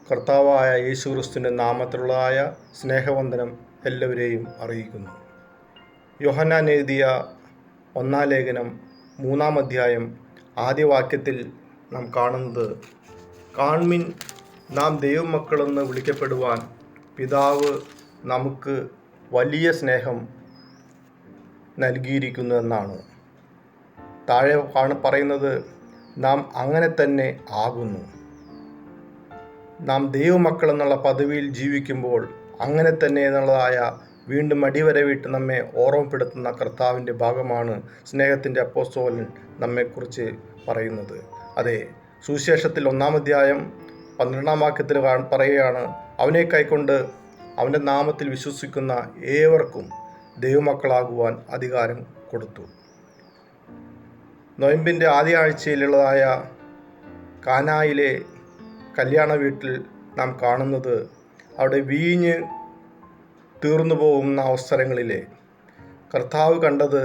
കർത്താവായ യേശുക്രിസ്തുവിൻ്റെ നാമത്തിലുള്ളതായ സ്നേഹവന്ദനം എല്ലാവരെയും അറിയിക്കുന്നു. യോഹന്നാൻ എഴുതിയ 1 ലേഖനം 3 അധ്യായം ആദ്യ വാക്യത്തിൽ നാം കാണുന്നത്, കാൺമിൻ, നാം ദൈവമക്കളെന്ന് വിളിക്കപ്പെടുവാൻ പിതാവ് നമുക്ക് വലിയ സ്നേഹം നൽകിയിരിക്കുന്നു എന്നാണ്. താഴെ പറയുന്നത്, നാം അങ്ങനെ തന്നെ ആകുന്നു. നാം ദൈവമക്കൾ എന്നുള്ള പദവിയിൽ ജീവിക്കുമ്പോൾ അങ്ങനെ തന്നെ എന്നുള്ളതായ വീണ്ടും അടിവരവിട്ട് നമ്മെ ഓർമ്മപ്പെടുത്തുന്ന കർത്താവിൻ്റെ ഭാഗമാണ് സ്നേഹത്തിൻ്റെ അപ്പോസ്തലൻ നമ്മെക്കുറിച്ച് പറയുന്നത്. അതെ, സുവിശേഷത്തിൽ 1 അധ്യായം 12 വാക്യത്തിൽ പറയുകയാണ്, അവനെ കൈക്കൊണ്ട് അവൻ്റെ നാമത്തിൽ വിശ്വസിക്കുന്ന ഏവർക്കും ദൈവമക്കളാകുവാൻ അധികാരം കൊടുത്തു. നൊയമ്പിൻ്റെ ആദ്യ ആഴ്ചയിലുള്ളതായ കാനായിലെ കല്യാണ വീട്ടിൽ നാം കാണുന്നത്, അവിടെ വീഞ്ഞ് തീർന്നു പോകുന്ന അവസരങ്ങളിലെ കർത്താവ് കണ്ടത്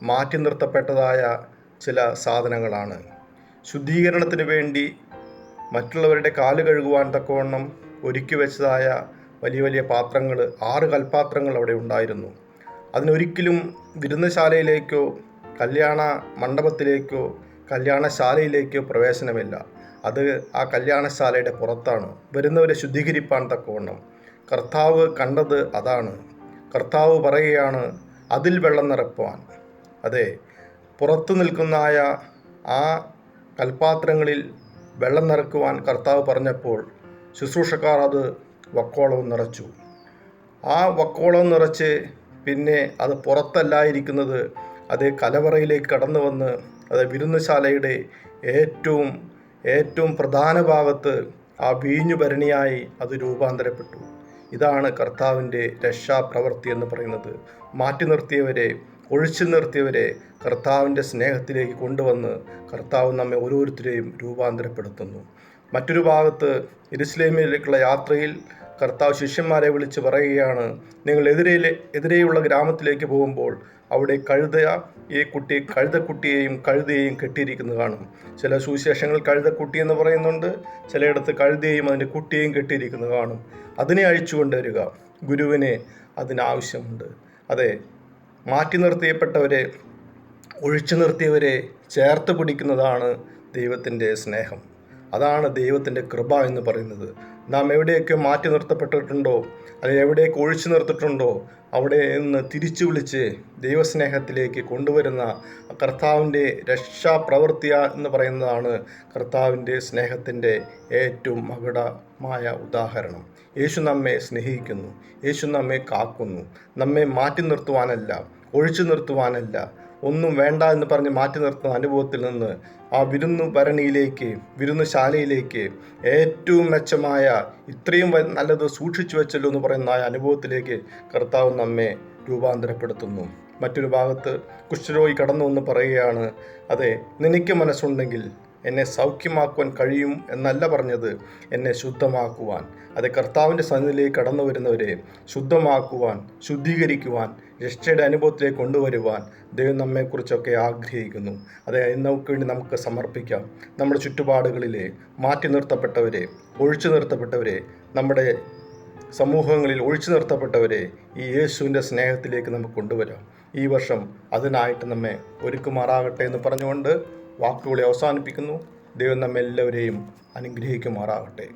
മാറ്റി നിർത്തപ്പെട്ടതായ ചില സാധനങ്ങളാണ്. ശുദ്ധീകരണത്തിന് വേണ്ടി മറ്റുള്ളവരുടെ കാല് കഴുകുവാൻ തക്കവണ്ണം ഒരുക്കി വെച്ചതായ വലിയ വലിയ പാത്രങ്ങൾ, 6 കൽപ്പാത്രങ്ങൾ അവിടെ ഉണ്ടായിരുന്നു. അതിനൊരിക്കലും വിരുന്നശാലയിലേക്കോ കല്യാണ മണ്ഡപത്തിലേക്കോ കല്യാണശാലയിലേക്കോ പ്രവേശനമില്ല. അത് ആ കല്യാണശാലയുടെ പുറത്താണ്, വരുന്നവരെ ശുദ്ധീകരിപ്പാൻ തക്കവണ്ണം. കർത്താവ് കണ്ടത് അതാണ്. കർത്താവ് പറയുകയാണ്, അതിൽ വെള്ളം നിറയ്ക്കുവാൻ. അതെ, പുറത്തു നിൽക്കുന്നതായ ആ കൽപ്പാത്രങ്ങളിൽ വെള്ളം നിറയ്ക്കുവാൻ കർത്താവ് പറഞ്ഞപ്പോൾ ശുശ്രൂഷക്കാർ അത് വക്കോളവും നിറച്ചു. ആ വക്കോളം നിറച്ച് പിന്നെ അത് പുറത്തല്ലായിരിക്കുന്നത്, അത് കലവറയിലേക്ക് കടന്നു വന്ന് അത് വിരുന്നുശാലയുടെ ഏറ്റവും പ്രധാന ഭാഗത്ത് ആ വീഞ്ഞുഭരണിയായി അത് രൂപാന്തരപ്പെട്ടു. ഇതാണ് കർത്താവിൻ്റെ രക്ഷാപ്രവൃത്തി എന്ന് പറയുന്നത്. മാറ്റി നിർത്തിയവരെ, ഒഴിച്ചു നിർത്തിയവരെ കർത്താവിൻ്റെ സ്നേഹത്തിലേക്ക് കൊണ്ടുവന്ന് കർത്താവ് നമ്മെ ഓരോരുത്തരെയും രൂപാന്തരപ്പെടുത്തുന്നു. മറ്റൊരു ഭാഗത്ത് യെരുശലേമിലേക്കുള്ള യാത്രയിൽ കർത്താവ് ശിഷ്യന്മാരെ വിളിച്ച് പറയുകയാണ്, നിങ്ങൾ എതിരെയുള്ള ഗ്രാമത്തിലേക്ക് പോകുമ്പോൾ അവിടെ കഴുതക്കുട്ടിയെയും കഴുതയെയും കെട്ടിയിരിക്കുന്നത് കാണും. ചില സുവിശേഷങ്ങൾ കഴുതക്കുട്ടി എന്ന് പറയുന്നുണ്ട്, ചിലയിടത്ത് കഴുതയെയും അതിൻ്റെ കുട്ടിയെയും കെട്ടിയിരിക്കുന്നത് കാണും. അതിനെ അഴിച്ചു കൊണ്ടുവരിക, ഗുരുവിനെ അതിനാവശ്യമുണ്ട്. അതെ, മാറ്റി നിർത്തിയപ്പെട്ടവരെ, ഒഴിച്ചു നിർത്തിയവരെ ചേർത്ത് പിടിക്കുന്നതാണ് ദൈവത്തിൻ്റെ സ്നേഹം. അതാണ് ദൈവത്തിൻ്റെ കൃപ എന്ന് പറയുന്നത്. നാം എവിടെയൊക്കെ മാറ്റി നിർത്തപ്പെട്ടിട്ടുണ്ടോ, അല്ലെങ്കിൽ എവിടെയൊക്കെ ഒഴിച്ചു നിർത്തിയിട്ടുണ്ടോ, അവിടെ നിന്ന് തിരിച്ചു വിളിച്ച് ദൈവസ്നേഹത്തിലേക്ക് കൊണ്ടുവരുന്ന കർത്താവിൻ്റെ രക്ഷാപ്രവൃത്തി എന്ന് പറയുന്നതാണ് കർത്താവിൻ്റെ സ്നേഹത്തിൻ്റെ ഏറ്റവും മകുടമായ ഉദാഹരണം. യേശു നമ്മെ സ്നേഹിക്കുന്നു, യേശു നമ്മെ കാക്കുന്നു. നമ്മെ മാറ്റി നിർത്തുവാനല്ല, ഒഴിച്ചു നിർത്തുവാനല്ല, ഒന്നും വേണ്ട എന്ന് പറഞ്ഞ് മാറ്റി നിർത്തുന്ന അനുഭവത്തിൽ നിന്ന് ആ വിരുന്നുശാലയിലേക്ക് ഏറ്റവും മെച്ചമായ, ഇത്രയും നല്ലത് സൂക്ഷിച്ചു വെച്ചല്ലോ എന്ന് പറയുന്ന ആ അനുഭവത്തിലേക്ക് കർത്താവ് നമ്മെ രൂപാന്തരപ്പെടുത്തുന്നു. മറ്റൊരു ഭാഗത്ത് കുഷ്ഠരോഗി കടന്നു വന്ന് പറയുകയാണ്, അതെ, നിനക്ക് മനസ്സുണ്ടെങ്കിൽ എന്നെ സൗഖ്യമാക്കുവാൻ കഴിയും എന്നല്ല പറഞ്ഞത്, എന്നെ ശുദ്ധമാക്കുവാൻ. അത് കർത്താവിൻ്റെ സന്നിധിയിലേക്ക് കടന്നു വരുന്നവരെ ശുദ്ധമാക്കുവാൻ, ശുദ്ധീകരിക്കുവാൻ, രക്ഷയുടെ അനുഭവത്തിലേക്ക് കൊണ്ടുവരുവാൻ ദൈവം നമ്മെക്കുറിച്ചൊക്കെ ആഗ്രഹിക്കുന്നു. അതെ, നമുക്ക് വേണ്ടി നമുക്ക് സമർപ്പിക്കാം. നമ്മുടെ ചുറ്റുപാടുകളിലെ മാറ്റി നിർത്തപ്പെട്ടവരെ, ഒഴിച്ചു നിർത്തപ്പെട്ടവരെ, നമ്മുടെ സമൂഹങ്ങളിൽ ഒഴിച്ചു നിർത്തപ്പെട്ടവരെ ഈ യേശുവിൻ്റെ സ്നേഹത്തിലേക്ക് നമുക്ക് കൊണ്ടുവരാം. ഈ വർഷം അതിനായിട്ട് നമ്മെ ഒരുക്കുമാറാകട്ടെ എന്ന് പറഞ്ഞുകൊണ്ട് വാക്കുകളെ അവസാനിപ്പിക്കുന്നു. ദൈവം നമ്മെല്ലാവരെയും അനുഗ്രഹിക്കുമാറാകട്ടെ.